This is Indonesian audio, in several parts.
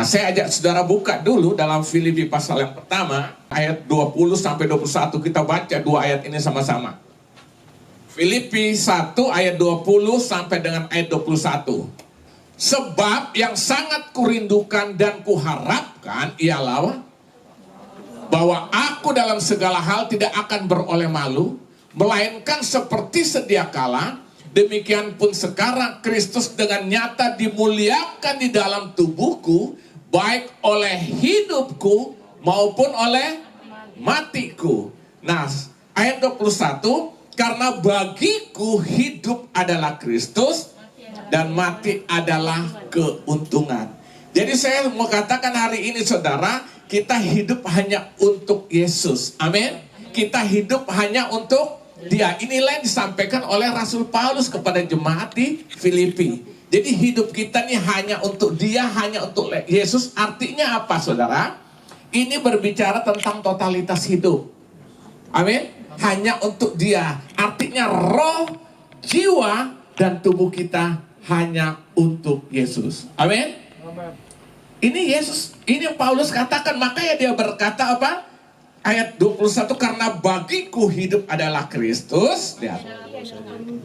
saya ajak saudara buka dulu dalam Filipi pasal yang pertama, ayat 20 sampai 21. Kita baca dua ayat ini sama-sama. Filipi 1 ayat 20 sampai dengan ayat 21. Sebab yang sangat kurindukan dan kuharapkan ialah bahwa aku dalam segala hal tidak akan beroleh malu, melainkan seperti sedia kala, demikian pun sekarang Kristus dengan nyata dimuliakan di dalam tubuhku, baik oleh hidupku maupun oleh matiku. Nah, ayat 21, karena bagiku hidup adalah Kristus dan mati adalah keuntungan. Jadi saya mau katakan hari ini saudara, kita hidup hanya untuk Yesus. Amin. Kita hidup hanya untuk Dia. Inilah yang disampaikan oleh Rasul Paulus kepada jemaat di Filipi. Jadi hidup kita ini hanya untuk Dia, hanya untuk Yesus. Artinya apa saudara? Ini berbicara tentang totalitas hidup. Amin. Hanya untuk Dia. Artinya roh, jiwa, dan tubuh kita hanya untuk Yesus. Amin. Ini Yesus, ini Paulus katakan, makanya dia berkata apa? Ayat 21, karena bagiku hidup adalah Kristus, lihat,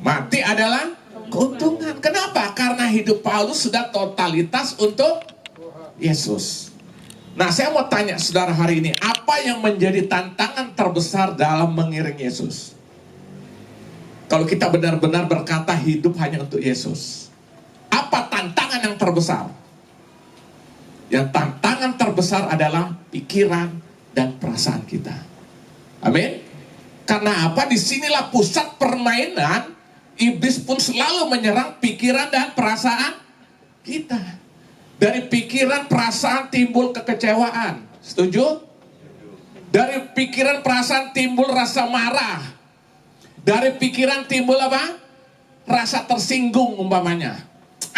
mati adalah keuntungan. Kenapa? Karena hidup Paulus sudah totalitas untuk Yesus. Nah, saya mau tanya saudara hari ini, apa yang menjadi tantangan terbesar dalam mengiring Yesus? Kalau kita benar-benar berkata hidup hanya untuk Yesus, apa tantangan yang terbesar? Yang tantangan terbesar adalah pikiran dan perasaan kita. Amin. Karena apa? Disinilah pusat permainan. Iblis pun selalu menyerang pikiran dan perasaan kita. Dari pikiran perasaan timbul kekecewaan. Setuju? Dari pikiran perasaan timbul rasa marah. Dari pikiran timbul apa? Rasa tersinggung umpamanya.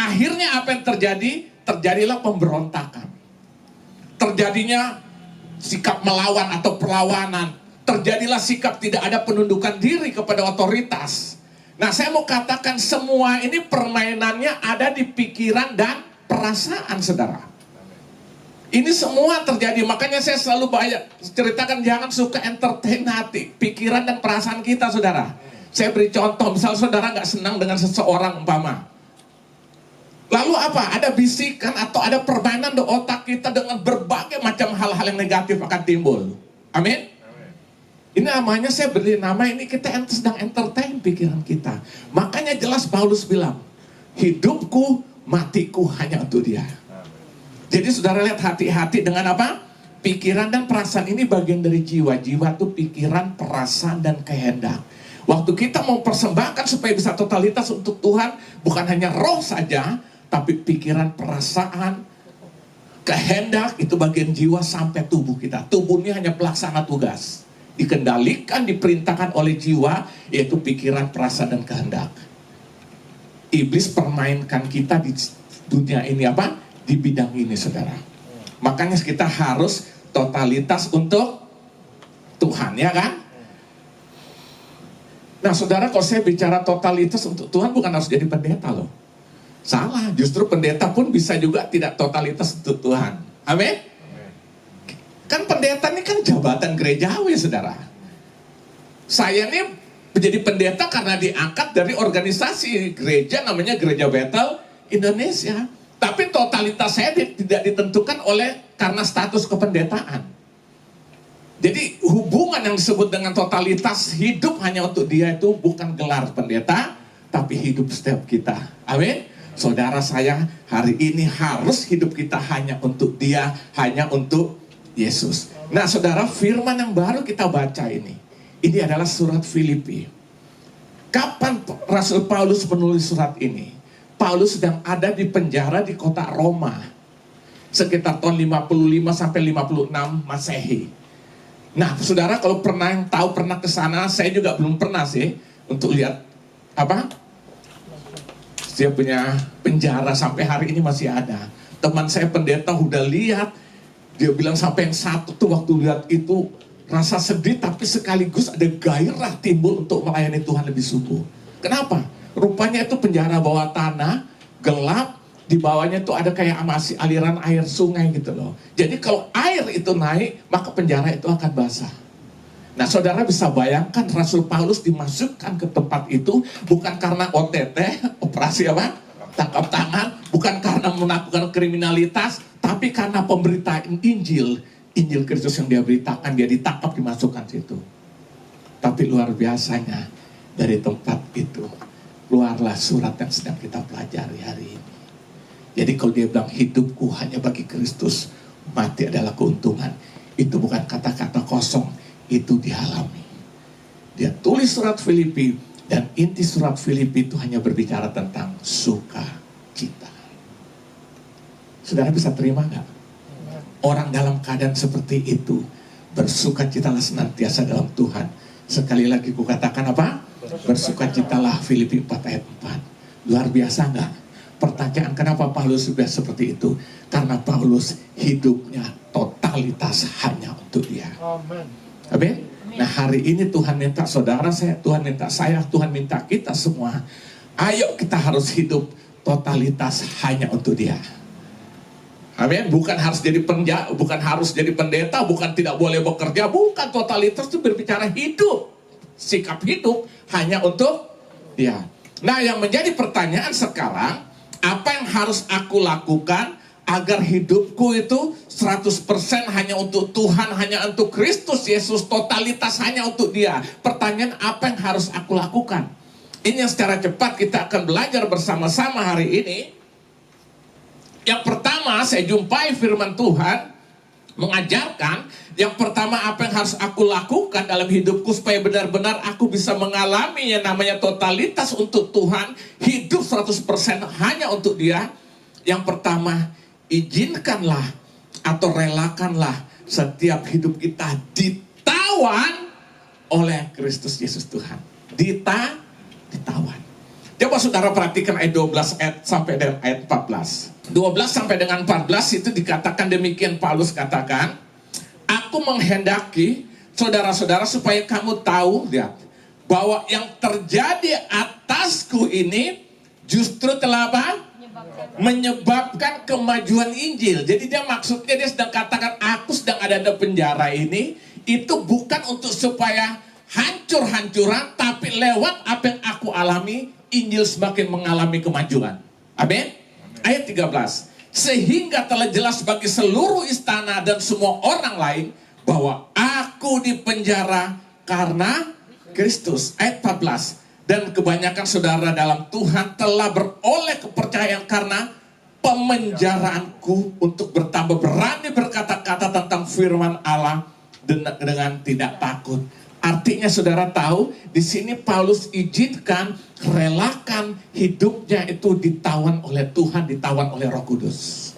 Akhirnya apa yang terjadi? Terjadilah pemberontakan. Terjadinya sikap melawan atau perlawanan. Terjadilah sikap tidak ada penundukan diri kepada otoritas. Nah, saya mau katakan semua ini permainannya ada di pikiran dan perasaan saudara. Ini semua terjadi. Makanya saya selalu banyak ceritakan, jangan suka entertain hati, pikiran dan perasaan kita saudara. Saya beri contoh, misal saudara nggak senang dengan seseorang umpama. Lalu apa? Ada bisikan atau ada permainan di otak kita dengan berbagai macam hal-hal yang negatif akan timbul. Amin? Ini namanya, saya beri nama ini, kita sedang entertain pikiran kita. Makanya jelas Paulus bilang, hidupku, matiku hanya untuk Dia. Jadi saudara lihat, hati-hati dengan apa? Pikiran dan perasaan ini bagian dari jiwa. Jiwa itu pikiran, perasaan, dan kehendak. Waktu kita mau persembahkan supaya bisa totalitas untuk Tuhan, bukan hanya roh saja, tapi pikiran, perasaan, kehendak, itu bagian jiwa sampai tubuh kita. Tubuh ini hanya pelaksana tugas. Dikendalikan, diperintahkan oleh jiwa, yaitu pikiran, perasaan, dan kehendak. Iblis permainkan kita di dunia ini apa? Di bidang ini saudara. Makanya kita harus totalitas untuk Tuhan, ya kan? Nah saudara, kalau saya bicara totalitas untuk Tuhan, bukan harus jadi pendeta loh. Salah, justru pendeta pun bisa juga tidak totalitas untuk Tuhan. Amin? Kan pendeta ini kan jabatan gerejawi saudara. Saya ini menjadi pendeta karena diangkat dari organisasi gereja namanya Gereja Bethel Indonesia. Tapi totalitas saya tidak ditentukan karena status kependetaan. Jadi hubungan yang disebut dengan totalitas hidup hanya untuk Dia itu bukan gelar pendeta, tapi hidup setiap kita. Amin? Saudara saya hari ini harus hidup kita hanya untuk Dia, hanya untuk Yesus. Nah saudara, firman yang baru kita baca ini adalah surat Filipi. Kapan Rasul Paulus menulis surat ini? Paulus sedang ada di penjara di kota Roma. Sekitar tahun 55 sampai 56 Masehi. Nah saudara, kalau pernah ke sana, saya juga belum pernah sih untuk lihat apa? Dia punya penjara sampai hari ini masih ada. Teman saya pendeta udah lihat, dia bilang sampai yang satu tuh waktu lihat itu rasa sedih tapi sekaligus ada gairah timbul untuk melayani Tuhan lebih sungguh. Kenapa? Rupanya itu penjara bawah tanah, gelap, Di bawahnya tuh ada kayak masih aliran air sungai gitu loh. Jadi kalau air itu naik, maka penjara itu akan basah. Nah, saudara bisa bayangkan Rasul Paulus dimasukkan ke tempat itu bukan karena OTT, operasi apa? Tangkap tangan, bukan karena melakukan kriminalitas, tapi karena pemberitaan Injil Kristus yang dia beritakan, dia ditangkap, dimasukkan situ. Tapi luar biasanya dari tempat itu keluarlah surat yang sedang kita pelajari hari ini. Jadi kalau dia bilang hidupku hanya bagi Kristus, mati adalah keuntungan, itu bukan kata-kata kosong, itu dialami. Dia tulis surat Filipi, dan inti surat Filipi itu hanya berbicara tentang sukacita. Saudara bisa terima gak? Orang dalam keadaan seperti itu bersukacitalah senantiasa dalam Tuhan. Sekali lagi kukatakan apa? Bersukacitalah, Filipi 4 ayat 4. Luar biasa gak? Pertanyaan kenapa Paulus sudah seperti itu? Karena Paulus hidupnya totalitas hanya untuk dia. Amin. Nah, hari ini Tuhan minta saudara saya, Tuhan minta saya, Tuhan minta kita semua, ayo kita harus hidup totalitas hanya untuk dia. Amin. Bukan harus jadi bukan harus jadi pendeta, bukan tidak boleh bekerja, bukan. Totalitas itu berbicara hidup, sikap hidup hanya untuk dia. Nah, yang menjadi pertanyaan sekarang, apa yang harus aku lakukan agar hidupku itu 100% hanya untuk Tuhan, hanya untuk Kristus Yesus, totalitas hanya untuk dia. Pertanyaan, apa yang harus aku lakukan? Ini yang secara cepat kita akan belajar bersama-sama hari ini. Yang pertama, saya jumpai firman Tuhan mengajarkan, yang pertama apa yang harus aku lakukan dalam hidupku supaya benar-benar aku bisa mengalami yang namanya totalitas untuk Tuhan, hidup 100% hanya untuk dia. Yang pertama, izinkanlah atau relakanlah setiap hidup kita ditawan oleh Kristus Yesus Tuhan. Ditawan. Coba saudara perhatikan ayat 12 sampai dengan ayat 14. 12 sampai dengan 14 itu dikatakan demikian, Paulus katakan, aku menghendaki saudara-saudara supaya kamu tahu, lihat, bahwa yang terjadi atasku ini justru telah apa? Menyebabkan kemajuan Injil. Jadi maksudnya dia sedang katakan, aku sedang ada di penjara ini, itu bukan untuk supaya hancur-hancuran, tapi lewat apa yang aku alami, Injil semakin mengalami kemajuan. Amin. Ayat 13. Sehingga telah jelas bagi seluruh istana dan semua orang lain bahwa aku dipenjara karena Kristus. Ayat 14. Dan kebanyakan saudara dalam Tuhan telah beroleh kepercayaan karena pemenjaraanku, untuk bertambah berani berkata-kata tentang firman Allah dengan tidak takut. Artinya saudara tahu, di sini Paulus izinkan, relakan hidupnya itu ditawan oleh Tuhan, ditawan oleh Roh Kudus.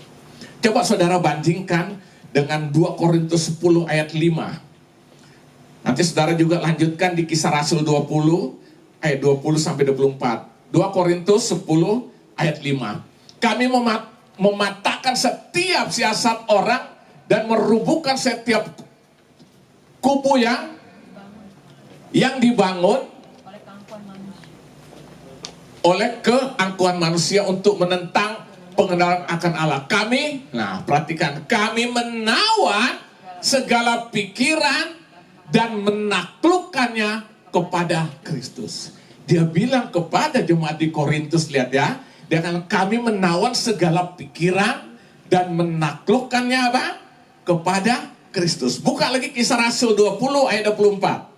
Coba saudara bandingkan dengan 2 Korintus 10 ayat 5. Nanti saudara juga lanjutkan di Kisah Rasul 20 ayat 20 sampai 24. 2 Korintus 10 ayat 5. Kami mematahkan setiap siasat orang dan merubuhkan setiap kubu yang dibangun oleh keangkuhan manusia untuk menentang pengenalan akan Allah. Kami, perhatikan, kami menawan segala pikiran dan menaklukkannya kepada Kristus. Dia bilang kepada jemaat di Korintus, lihat ya, dia akan, kami menawan segala pikiran dan menaklukkannya apa? Kepada Kristus. Buka lagi Kisah Rasul 20 ayat 24.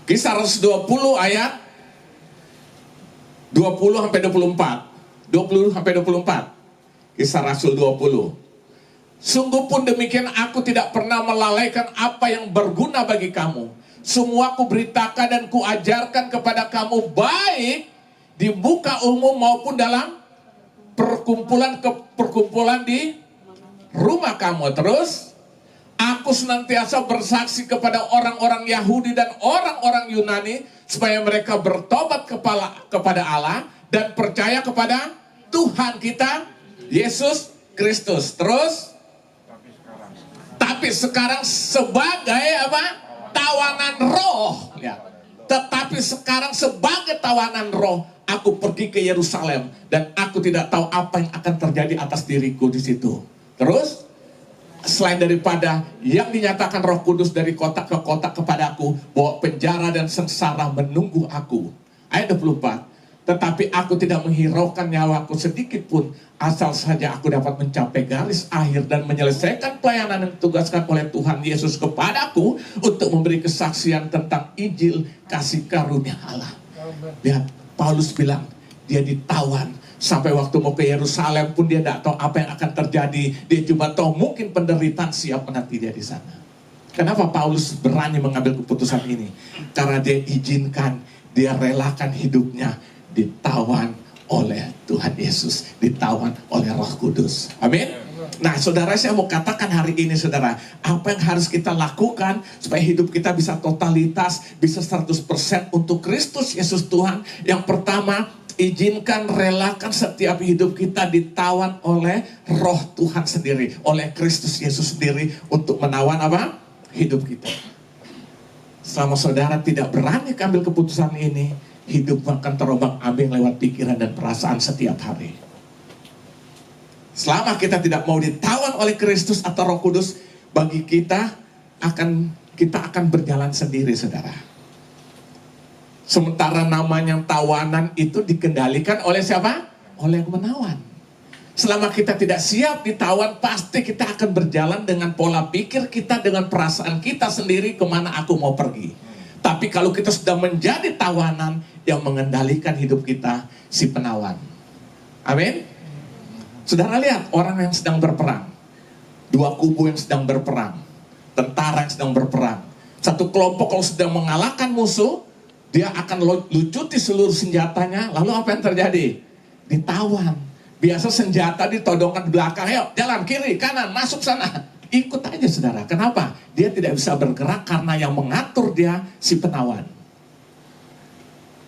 Kisah Rasul 20 ayat 20 sampai 24. 20 sampai 24. Kisah Rasul 20. Sungguh pun demikian, aku tidak pernah melalaikan apa yang berguna bagi kamu. Semua kuberitakan dan kuajarkan kepada kamu, baik di muka umum maupun dalam perkumpulan di rumah kamu. Terus, aku senantiasa bersaksi kepada orang-orang Yahudi dan orang-orang Yunani supaya mereka bertobat kepada Allah dan percaya kepada Tuhan kita Yesus Kristus. Terus, tapi sekarang sebagai apa? Tawanan roh. Ya. Tetapi sekarang sebagai tawanan roh, aku pergi ke Yerusalem dan aku tidak tahu apa yang akan terjadi atas diriku di situ. Terus, selain daripada yang dinyatakan Roh Kudus dari kota ke kota kepadaku, bahwa penjara dan sengsara menunggu aku. Ayat 24. Tetapi aku tidak menghiraukan nyawaku sedikit pun, asal saja aku dapat mencapai garis akhir dan menyelesaikan pelayanan yang ditugaskan oleh Tuhan Yesus kepadaku untuk memberi kesaksian tentang Injil kasih karunia Allah. Lihat, Paulus bilang dia ditawan sampai waktu mau ke Yerusalem pun dia tidak tahu apa yang akan terjadi. Dia cuma tahu mungkin penderitaan siap menanti dia di sana. Kenapa Paulus berani mengambil keputusan ini? Karena dia izinkan, dia relakan hidupnya ditawan oleh Tuhan Yesus, ditawan oleh Roh Kudus. Amin. Nah, saudara, saya mau katakan hari ini, saudara, apa yang harus kita lakukan supaya hidup kita bisa totalitas, bisa 100% untuk Kristus Yesus Tuhan. Yang pertama, izinkan, relakan setiap hidup kita ditawan oleh Roh Tuhan sendiri, oleh Kristus Yesus sendiri untuk menawan apa? Hidup kita. Selama saudara tidak berani ambil keputusan ini, hidup akan terombang-ambing lewat pikiran dan perasaan setiap hari. Selama kita tidak mau ditawan oleh Kristus atau Roh Kudus, bagi kita akan berjalan sendiri, saudara. Sementara namanya tawanan itu dikendalikan oleh siapa? Oleh yang menawan. Selama kita tidak siap ditawan, pasti kita akan berjalan dengan pola pikir kita, dengan perasaan kita sendiri kemana aku mau pergi. Tapi kalau kita sudah menjadi tawanan, yang mengendalikan hidup kita si penawan. Amin. Saudara lihat orang yang sedang berperang, dua kubu yang sedang berperang, tentara yang sedang berperang. Satu kelompok kalau sedang mengalahkan musuh, dia akan lucuti seluruh senjatanya. Lalu apa yang terjadi? Ditawan. Biasa senjata ditodongkan di belakang, ayo jalan kiri kanan masuk sana. Ikut aja, saudara. Kenapa? Dia tidak bisa bergerak karena yang mengatur dia si penawan.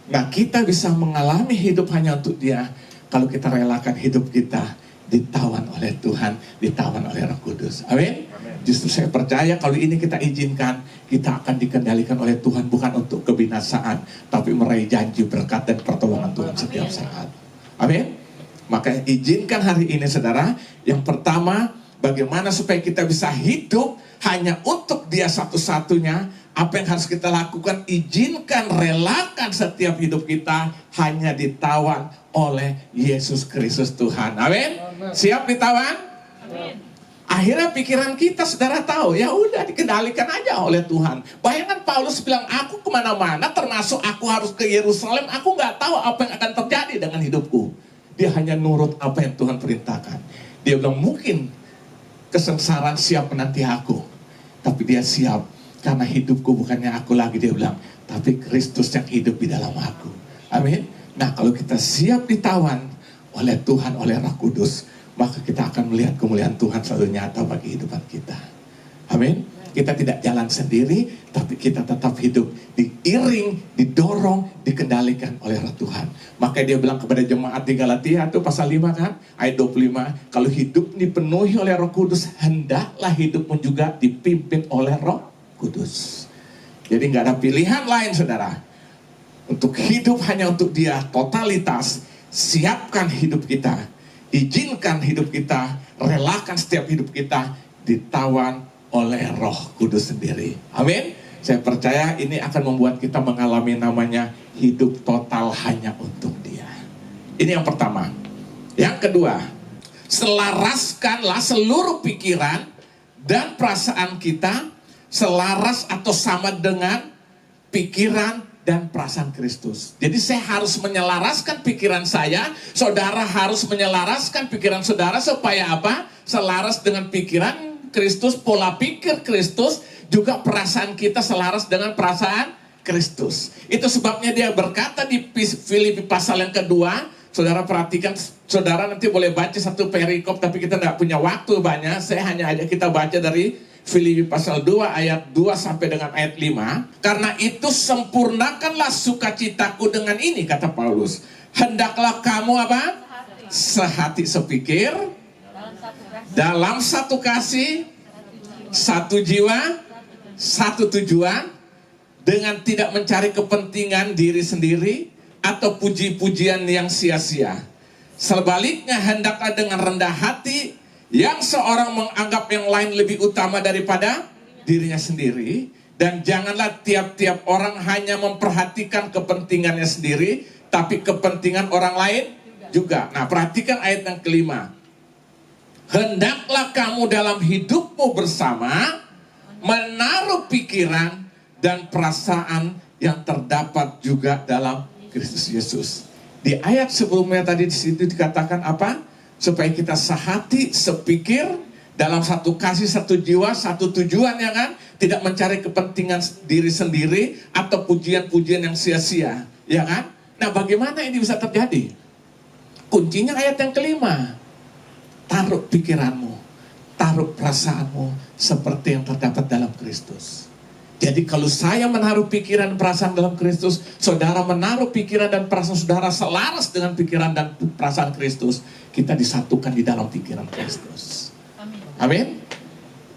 Nah, kita bisa mengalami hidup hanya untuk dia kalau kita relakan hidup kita ditawan oleh Tuhan, ditawan oleh Roh Kudus. Amin. Justru saya percaya kalau ini kita izinkan, kita akan dikendalikan oleh Tuhan bukan untuk kebinasaan, tapi meraih janji berkat dan pertolongan Tuhan setiap saat. Amin. Maka izinkan hari ini, saudara, yang pertama, bagaimana supaya kita bisa hidup hanya untuk dia satu-satunya. Apa yang harus kita lakukan? Izinkan, relakan setiap hidup kita hanya ditawan oleh Yesus Kristus Tuhan. Amin. Siap ditawan? Amin. Akhirnya pikiran kita, saudara tahu, ya udah dikendalikan aja oleh Tuhan. Bayangkan Paulus bilang, aku kemana-mana, termasuk aku harus ke Yerusalem, aku nggak tahu apa yang akan terjadi dengan hidupku. Dia hanya nurut apa yang Tuhan perintahkan. Dia bilang, mungkin kesengsaraan siap menanti aku, tapi dia siap. Karena hidupku bukannya aku lagi, dia bilang, tapi Kristus yang hidup di dalam aku. Amin. Nah, kalau kita siap ditawan oleh Tuhan, oleh Roh Kudus, maka kita akan melihat kemuliaan Tuhan selalu nyata bagi kehidupan kita. Amin. Kita tidak jalan sendiri, tapi kita tetap hidup diiring, didorong, dikendalikan oleh Roh Tuhan. Maka dia bilang kepada jemaat di Galatia itu pasal 5 kan, ayat 25, kalau hidup dipenuhi oleh Roh Kudus, hendaklah hidupmu juga dipimpin oleh Roh Kudus. Jadi nggak ada pilihan lain, saudara. Untuk hidup hanya untuk dia, totalitas. Siapkan hidup kita, izinkan hidup kita, relakan setiap hidup kita ditawan oleh Roh Kudus sendiri. Amin. Saya percaya ini akan membuat kita mengalami namanya hidup total hanya untuk dia. Ini yang pertama. Yang kedua, selaraskanlah seluruh pikiran dan perasaan kita selaras atau sama dengan pikiran dan perasaan Kristus. Jadi saya harus menyelaraskan pikiran saya, saudara harus menyelaraskan pikiran saudara supaya apa? Selaras dengan pikiran Kristus, pola pikir Kristus, juga perasaan kita selaras dengan perasaan Kristus. Itu sebabnya dia berkata di Filipi pasal yang kedua, saudara perhatikan, saudara nanti boleh baca satu perikop, tapi kita tidak punya waktu banyak, saya hanya ajak kita baca dari Filipi pasal 2 ayat 2 sampai dengan ayat 5. Karena itu sempurnakanlah sukacitaku dengan ini, kata Paulus. Hendaklah kamu apa? Sehati sepikir, dalam satu kasih, satu jiwa, satu tujuan, dengan tidak mencari kepentingan diri sendiri atau puji-pujian yang sia-sia. Sebaliknya hendaklah dengan rendah hati yang seorang menganggap yang lain lebih utama daripada dirinya sendiri. Dan janganlah tiap-tiap orang hanya memperhatikan kepentingannya sendiri, tapi kepentingan orang lain juga. Nah, perhatikan ayat yang kelima. Hendaklah kamu dalam hidupmu bersama menaruh pikiran dan perasaan yang terdapat juga dalam Kristus Yesus. Di ayat sebelumnya tadi di situ dikatakan apa? Supaya kita sehati, sepikir, dalam satu kasih, satu jiwa, satu tujuan, ya kan? Tidak mencari kepentingan diri sendiri atau pujian-pujian yang sia-sia, ya kan? Nah, bagaimana ini bisa terjadi? Kuncinya ayat yang kelima. Taruh pikiranmu, taruh perasaanmu seperti yang terdapat dalam Kristus. Jadi kalau saya menaruh pikiran dan perasaan dalam Kristus, saudara menaruh pikiran dan perasaan saudara selaras dengan pikiran dan perasaan Kristus, kita disatukan di dalam pikiran Kristus. Amin.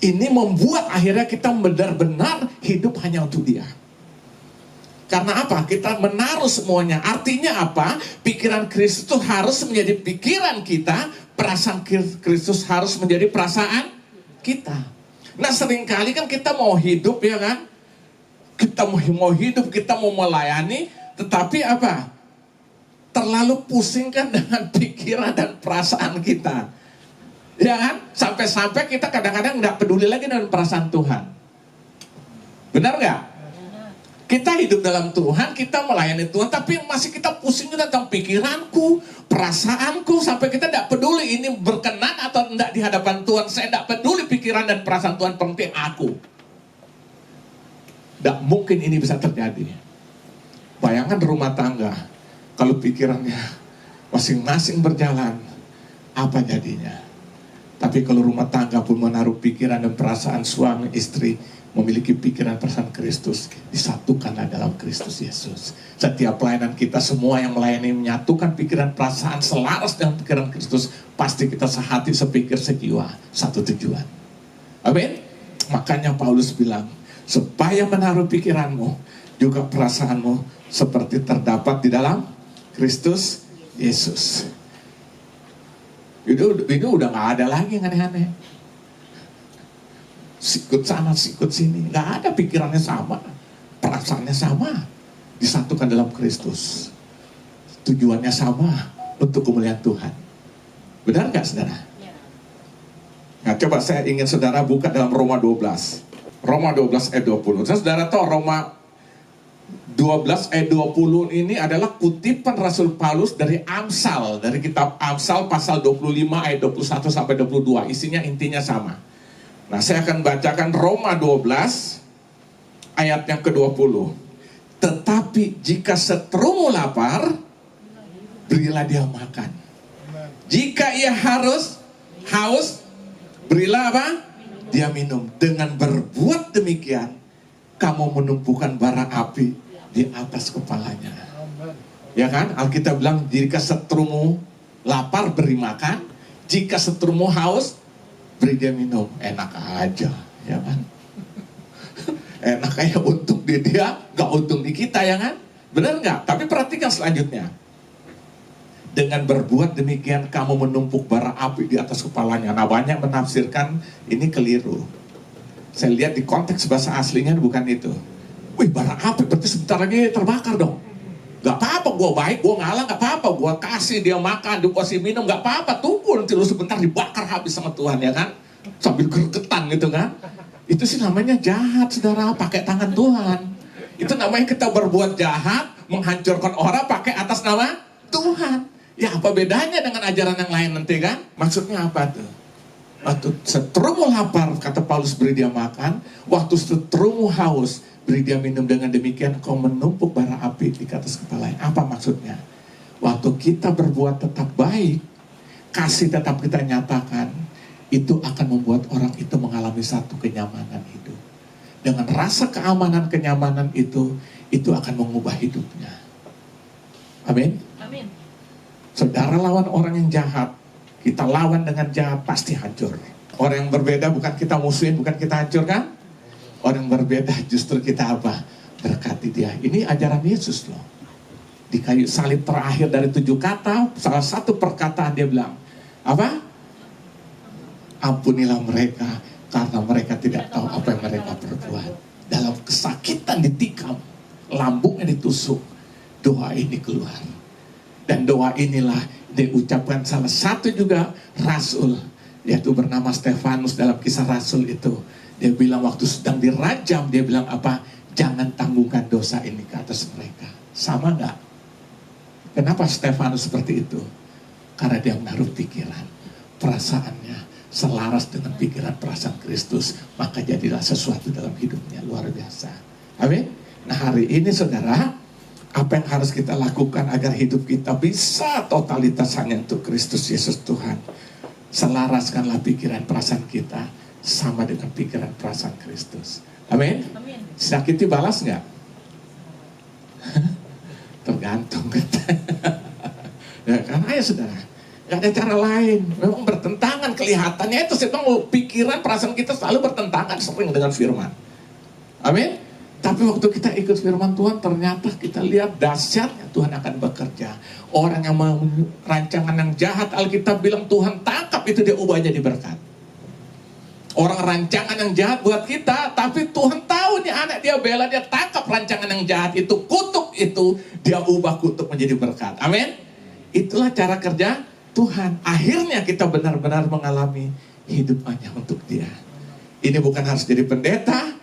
Ini membuat akhirnya kita benar-benar hidup hanya untuk Dia. Karena apa? Kita menaruh semuanya. Artinya apa? Pikiran Kristus itu harus menjadi pikiran kita, perasaan Kristus harus menjadi perasaan kita. Nah, seringkali kan kita mau hidup, ya kan? Kita mau hidup, kita mau melayani, tetapi apa? Terlalu pusing kan dengan pikiran dan perasaan kita. Ya kan? Sampai-sampai kita kadang-kadang nggak peduli lagi dengan perasaan Tuhan. Benar nggak? Kita hidup dalam Tuhan, kita melayani Tuhan, tapi masih kita pusing tentang pikiranku, perasaanku, sampai kita tidak peduli ini berkenan atau tidak di hadapan Tuhan. Saya tidak peduli pikiran dan perasaan Tuhan, penting aku. Tidak mungkin ini bisa terjadi. Bayangkan rumah tangga, kalau pikirannya masing-masing berjalan, apa jadinya? Tapi kalau rumah tangga pun menaruh pikiran dan perasaan suami istri, memiliki pikiran perasaan Kristus, disatukanlah dalam Kristus Yesus. Setiap pelayanan kita semua yang melayani menyatukan pikiran perasaan selaras dengan pikiran Kristus, pasti kita sehati, sepikir, sejiwa, satu tujuan. Amin. Makanya Paulus bilang, supaya menaruh pikiranmu juga perasaanmu seperti terdapat di dalam Kristus Yesus. Ini udah gak ada lagi yang aneh-aneh. Sikut sana, sikut sini. Gak ada, pikirannya sama, perasaannya sama, disatukan dalam Kristus. Tujuannya sama, untuk kemuliaan Tuhan. Benar gak, saudara? Nah, coba saya ingin saudara buka dalam Roma 12. Roma 12 ayat 20. Saudara tahu Roma 12 ayat 20 ini adalah kutipan Rasul Paulus dari Amsal, dari kitab Amsal pasal 25 ayat 21 sampai 22. Isinya intinya sama. Nah, saya akan bacakan Roma 12 ayat yang ke-20. Tetapi jika seterumu lapar, berilah dia makan. Jika ia haus, berilah apa? Dia minum. Dengan berbuat demikian, kamu menumpukan bara api di atas kepalanya. Ya kan? Alkitab bilang, jika seterumu lapar, beri makan. Jika seterumu haus, beri dia minum. Enak aja, ya kan? Enak kayak untung di dia, gak untung di kita, ya kan? Benar nggak? Tapi perhatikan selanjutnya. Dengan berbuat demikian, kamu menumpuk bara api di atas kepalanya. Nah, banyak menafsirkan ini keliru. Saya lihat di konteks bahasa aslinya bukan itu. Wih, bara api berarti sebentar lagi terbakar dong. Gak apa-apa, gue baik, gue ngalah, gak apa-apa. Gue kasih dia makan, dia kasih minum, gak apa-apa. Tunggu nanti lu sebentar dibakar habis sama Tuhan, ya kan? Sambil gergetan gitu kan. Itu sih namanya jahat, saudara, pakai tangan Tuhan. Itu namanya kita berbuat jahat, menghancurkan orang pakai atas nama Tuhan. Ya, apa bedanya dengan ajaran yang lain nanti kan? Maksudnya apa tuh? Waktu seterumu lapar, kata Paulus, beri dia makan. Waktu seterumu haus, beri dia minum. Dengan demikian kau menumpuk bara api di atas kepalanya. Apa maksudnya? Waktu kita berbuat tetap baik, kasih tetap kita nyatakan, itu akan membuat orang itu mengalami satu kenyamanan hidup. Dengan rasa keamanan, kenyamanan itu akan mengubah hidupnya. Amin. Amin. Saudara lawan orang yang jahat, kita lawan dengan jahat, pasti hancur. Orang yang berbeda bukan kita musuhin, bukan kita hancurkan. Orang yang berbeda justru kita apa? Berkati dia. Ini ajaran Yesus loh. Di kayu salib terakhir dari 7 kata, salah satu perkataan dia bilang, apa? Ampunilah mereka, karena mereka tidak tahu apa yang mereka perbuat. Dalam kesakitan ditikam, lambungnya ditusuk, doa ini keluar. Dan doa inilah diucapkan salah satu juga rasul, yaitu bernama Stefanus dalam Kisah Rasul itu. Dia bilang waktu sedang dirajam, dia bilang apa? Jangan tanggungan dosa ini ke atas mereka. Sama nggak? Kenapa Stefanus seperti itu? Karena dia menaruh pikiran, perasaannya selaras dengan pikiran perasaan Kristus, maka jadilah sesuatu dalam hidupnya luar biasa. Amin. Nah, hari ini saudara, apa yang harus kita lakukan agar hidup kita bisa totalitas hanya untuk Kristus Yesus Tuhan? Selaraskanlah pikiran perasaan kita sama dengan pikiran perasaan Kristus. Amin. Sakiti balas nggak? Tergantung kata. Ya kan, ayo saudara. Gak ada cara lain. Memang bertentangan kelihatannya itu. Saya bilang pikiran perasaan kita selalu bertentangan sering dengan firman. Amin. Tapi waktu kita ikut firman Tuhan, ternyata kita lihat dahsyatnya Tuhan akan bekerja. Orang yang mau rancangan yang jahat, Alkitab bilang Tuhan tangkap itu, dia ubah jadi berkat. Orang rancangan yang jahat buat kita, tapi Tuhan tahu nih anak dia bela, dia tangkap rancangan yang jahat itu, kutuk itu, dia ubah kutuk menjadi berkat. Amin. Itulah cara kerja Tuhan. Akhirnya kita benar-benar mengalami hidup hanya untuk Dia. Ini bukan harus jadi pendeta.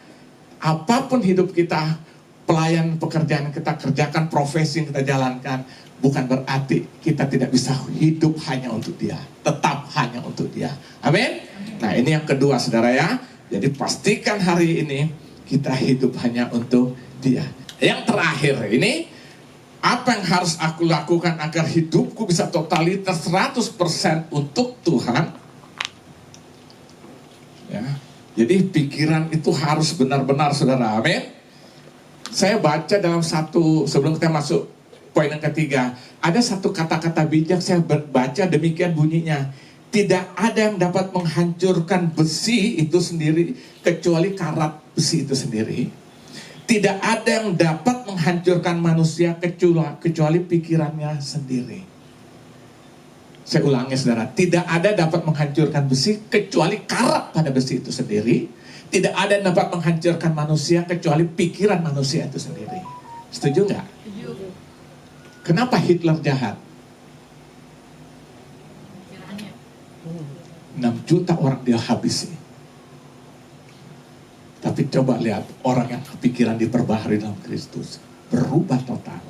Apapun hidup kita, pelayan pekerjaan yang kita kerjakan, profesi yang kita jalankan, bukan berarti kita tidak bisa hidup hanya untuk Dia. Tetap hanya untuk Dia. Amin. Nah, ini yang kedua saudara ya. Jadi pastikan hari ini kita hidup hanya untuk Dia. Yang terakhir ini, apa yang harus aku lakukan agar hidupku bisa totalitas 100% untuk Tuhan? Ya. Jadi pikiran itu harus benar-benar saudara. Amin. Saya baca dalam sebelum kita masuk poin yang ketiga, ada satu kata-kata bijak saya baca demikian bunyinya. Tidak ada yang dapat menghancurkan besi itu sendiri kecuali karat besi itu sendiri. Tidak ada yang dapat menghancurkan manusia kecuali pikirannya sendiri. Saya ulangi saudara, tidak ada dapat menghancurkan besi kecuali karat pada besi itu sendiri. Tidak ada yang dapat menghancurkan manusia kecuali pikiran manusia itu sendiri. Setuju nggak? Setuju. Kenapa Hitler jahat? 6 juta orang dia habisi. Tapi coba lihat orang yang pikiran diperbaharui dalam Kristus, berubah total.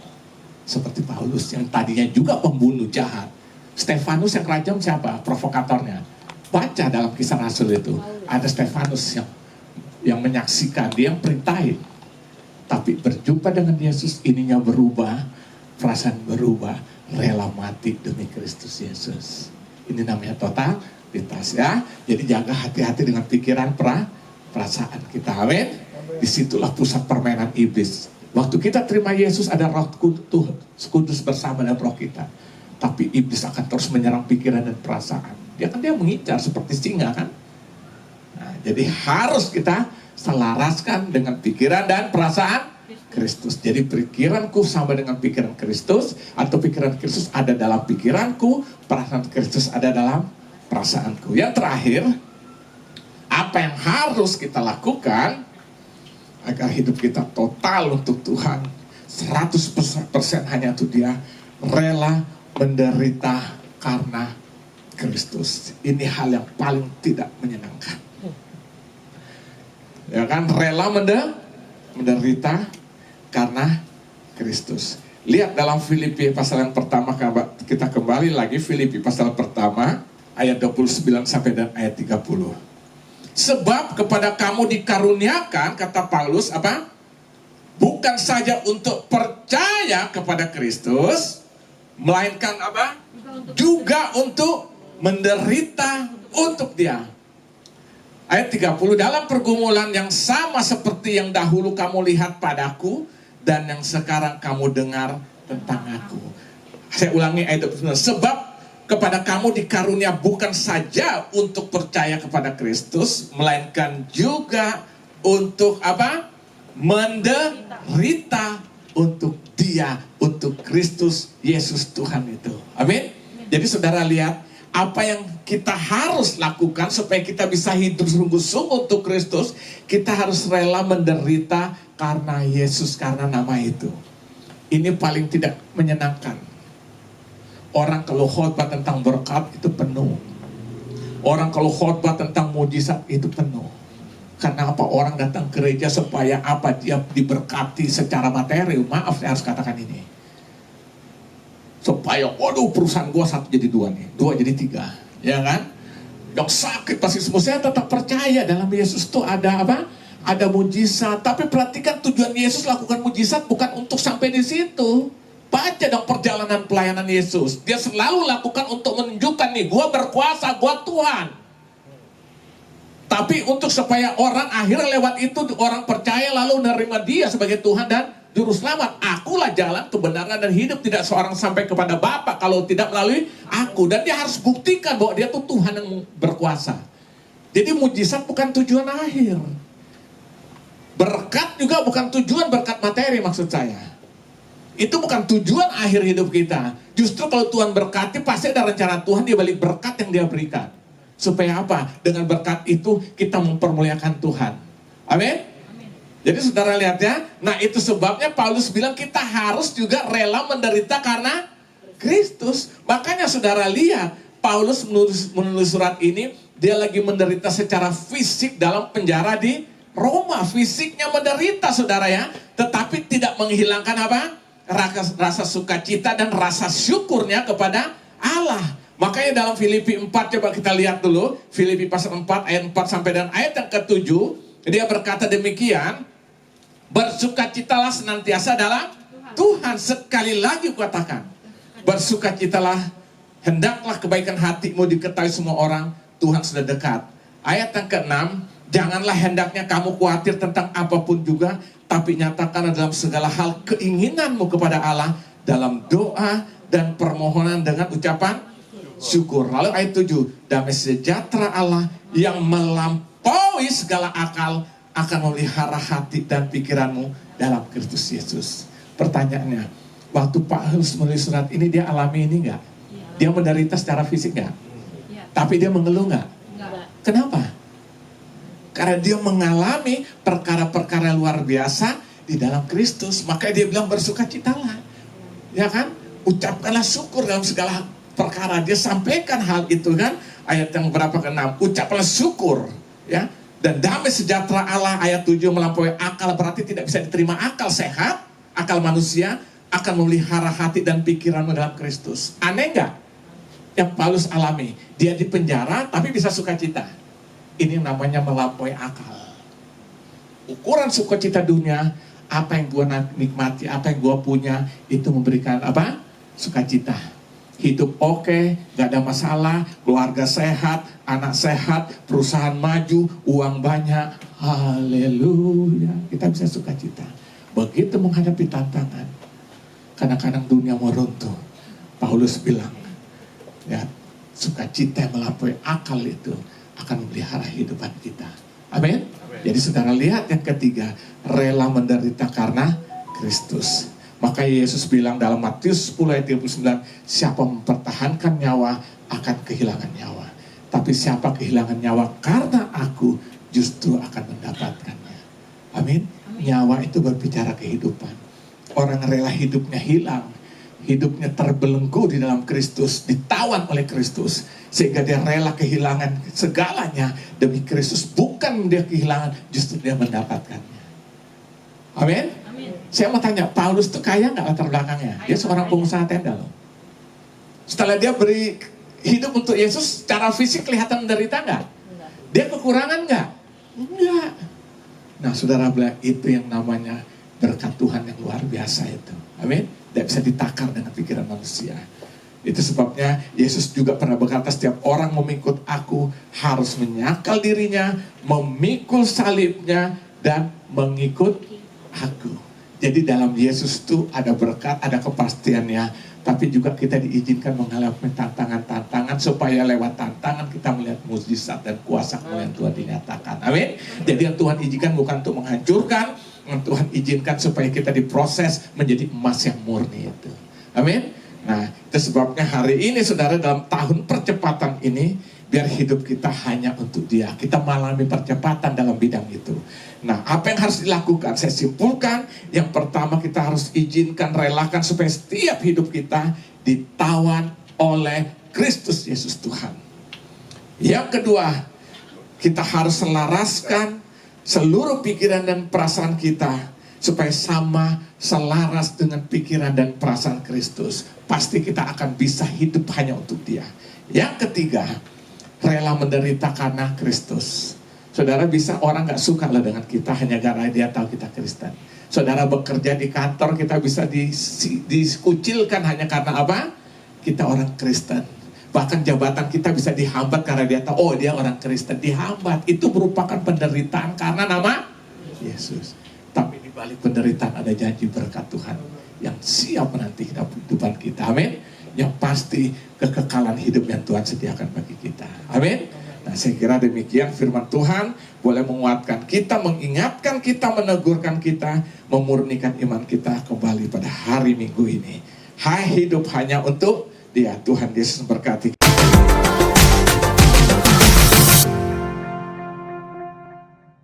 Seperti Paulus yang tadinya juga pembunuh jahat. Stefanus yang rajam siapa? Provokatornya. Baca dalam Kisah Rasul itu, ada Stefanus yang menyaksikan, dia yang perintahin. Tapi berjumpa dengan Yesus, ininya berubah, perasaan berubah, rela mati demi Kristus Yesus. Ini namanya totalitas ya. Jadi jaga hati-hati dengan pikiran perasaan kita. Amin. Disitulah pusat permainan iblis. Waktu kita terima Yesus, ada Roh Kudus bersama dengan roh kita. Tapi iblis akan terus menyerang pikiran dan perasaan. Dia mengincar seperti singa kan. Nah, jadi harus kita selaraskan dengan pikiran dan perasaan Kristus. Jadi pikiranku sama dengan pikiran Kristus, atau pikiran Kristus ada dalam pikiranku, perasaan Kristus ada dalam perasaanku. Yang terakhir, apa yang harus kita lakukan agar hidup kita total untuk Tuhan, 100% hanya untuk Dia, rela menderita karena Kristus. Ini hal yang paling tidak menyenangkan. Ya kan, rela menderita karena Kristus. Lihat dalam Filipi pasal yang pertama, kita kembali lagi Filipi pasal pertama ayat 29 sampai dan ayat 30. Sebab kepada kamu dikaruniakan, kata Paulus, apa? Bukan saja untuk percaya kepada Kristus, melainkan apa? Juga untuk menderita untuk Dia. Ayat 30, dalam pergumulan yang sama seperti yang dahulu kamu lihat padaku, dan yang sekarang kamu dengar tentang aku. Saya ulangi ayat 29. Sebab kepada kamu dikarunia bukan saja untuk percaya kepada Kristus, melainkan juga untuk apa? Menderita untuk Dia, untuk Kristus Yesus Tuhan itu. Amin. Jadi saudara lihat, apa yang kita harus lakukan supaya kita bisa hidup sungguh-sungguh untuk Kristus, kita harus rela menderita karena Yesus, karena nama itu. Ini paling tidak menyenangkan. Orang kalau khotbah tentang berkat itu penuh. Orang kalau khotbah tentang mujizat itu penuh. Karena apa? Orang datang ke gereja supaya apa? Dia diberkati secara materi. Maaf, saya harus katakan ini. Supaya, waduh, perusahaan gua 1 jadi 2 nih, 2 jadi 3, ya kan? Yang sakit pasti semua. Saya tetap percaya dalam Yesus tuh ada apa? Ada mujizat. Tapi perhatikan, tujuan Yesus lakukan mujizat bukan untuk sampai di situ. Baca dong perjalanan pelayanan Yesus. Dia selalu lakukan untuk menunjukkan nih, gua berkuasa, gua Tuhan. Tapi untuk supaya orang akhirnya lewat itu, orang percaya lalu menerima Dia sebagai Tuhan dan Juru Selamat. Akulah jalan, kebenaran, dan hidup. Tidak seorang sampai kepada Bapa kalau tidak melalui aku. Dan dia harus buktikan bahwa dia tuh Tuhan yang berkuasa. Jadi mujizat bukan tujuan akhir. Berkat juga bukan tujuan, berkat materi maksud saya. Itu bukan tujuan akhir hidup kita. Justru kalau Tuhan berkati, pasti ada rencana Tuhan di balik berkat yang Dia berikan. Supaya apa? Dengan berkat itu kita mempermuliakan Tuhan. Amin? Jadi saudara lihat ya. Nah itu sebabnya Paulus bilang kita harus juga rela menderita karena Kristus. Makanya saudara lihat, Paulus menulis surat ini, dia lagi menderita secara fisik dalam penjara di Roma. Fisiknya menderita saudara ya. Tetapi tidak menghilangkan apa? Rasa sukacita dan rasa syukurnya kepada Allah. Makanya dalam Filipi 4, coba kita lihat dulu. Filipi pasal 4 ayat 4 sampai dan ayat yang ke-7. Dia berkata demikian. Bersukacitalah senantiasa dalam Tuhan. Sekali lagi katakan, bersukacitalah, hendaklah kebaikan hatimu diketahui semua orang, Tuhan sudah dekat. Ayat yang ke-6, janganlah hendaknya kamu khawatir tentang apapun juga, tapi nyatakanlah dalam segala hal keinginanmu kepada Allah dalam doa dan permohonan dengan ucapan syukur. Lalu ayat 7, damai sejahtera Allah yang melampaui segala akal akan memelihara hati dan pikiranmu dalam Kristus Yesus. Pertanyaannya, waktu Paulus menulis surat ini, dia alami ini enggak? Dia menderita secara fisik enggak? Tapi dia mengeluh enggak? Kenapa? Karena dia mengalami perkara-perkara luar biasa di dalam Kristus. Makanya dia bilang bersukacitalah. Ya kan? Ucapkanlah syukur dalam segala perkara. Dia sampaikan hal itu kan. Ayat yang berapa ke-6. Ucapkanlah syukur. Ya. Dan damai sejahtera Allah, ayat 7, melampaui akal. Berarti tidak bisa diterima akal sehat, akal manusia, akan memelihara hati dan pikiranmu dalam Kristus. Aneh nggak? Yang Paulus alami. Dia di penjara tapi bisa sukacita. Ini namanya melampaui akal. Ukuran sukacita dunia, apa yang gua nikmati, apa yang gua punya, itu memberikan apa? Sukacita. Hidup oke, gak ada masalah, keluarga sehat, anak sehat, perusahaan maju, uang banyak. Haleluya. Kita bisa sukacita. Begitu menghadapi tantangan, kadang-kadang dunia mau runtuh. Paulus bilang, ya, sukacita yang melampaui akal itu akan memelihara kehidupan kita. Amin. Jadi saudara lihat yang ketiga, rela menderita karena Kristus. Maka Yesus bilang dalam Matius 10 ayat 39, siapa mempertahankan nyawa akan kehilangan nyawa. Tapi siapa kehilangan nyawa karena aku, justru akan mendapatkannya. Amin. Nyawa itu berbicara kehidupan. Orang rela hidupnya hilang, hidupnya terbelenggu di dalam Kristus, ditawan oleh Kristus, sehingga dia rela kehilangan segalanya demi Kristus. Bukan dia kehilangan, justru dia mendapatkannya. Amin. Saya mau tanya, Paulus tuh kaya nggak latar belakangnya? Dia seorang pengusaha tenda loh. Setelah dia beri hidup untuk Yesus, secara fisik kelihatan menderita nggak? Dia kekurangan nggak? Enggak. Nah saudara bilang, itu yang namanya berkat Tuhan yang luar biasa itu. Amin. Tidak bisa ditakar dengan pikiran manusia. Itu sebabnya Yesus juga pernah berkata, setiap orang memikut aku harus menyakal dirinya, memikul salibnya, dan mengikut aku. Jadi dalam Yesus itu ada berkat, ada kepastiannya. Tapi juga kita diizinkan mengalami tantangan-tantangan, supaya lewat tantangan kita melihat mukjizat dan kuasa kemuliaan Tuhan dinyatakan. Amin. Jadi yang Tuhan izinkan bukan untuk menghancurkan, Tuhan izinkan supaya kita diproses menjadi emas yang murni itu. Amin. Nah, itu sebabnya hari ini saudara, dalam tahun percepatan ini, biar hidup kita hanya untuk Dia. Kita mengalami percepatan dalam bidang itu. Nah, apa yang harus dilakukan? Saya simpulkan, yang pertama kita harus izinkan, relakan supaya setiap hidup kita ditawan oleh Kristus Yesus Tuhan. Yang kedua, kita harus selaraskan seluruh pikiran dan perasaan kita supaya sama, selaras dengan pikiran dan perasaan Kristus. Pasti kita akan bisa hidup hanya untuk Dia. Yang ketiga, rela menderita karena Kristus. Saudara, bisa orang gak suka lah dengan kita hanya karena dia tahu kita Kristen. Saudara bekerja di kantor, kita bisa dikucilkan hanya karena apa? Kita orang Kristen. Bahkan jabatan kita bisa dihambat karena dia tahu, oh dia orang Kristen. Dihambat, itu merupakan penderitaan karena nama Yesus. Tapi di balik penderitaan ada janji berkat Tuhan yang siap menanti kehidupan kita. Amin. Yang pasti kekekalan hidup yang Tuhan sediakan bagi kita. Amin. Nah, saya kira demikian firman Tuhan boleh menguatkan kita, mengingatkan kita, menegurkan kita, memurnikan iman kita kembali pada hari Minggu ini. Hidup hanya untuk Dia. Tuhan Yesus memberkati.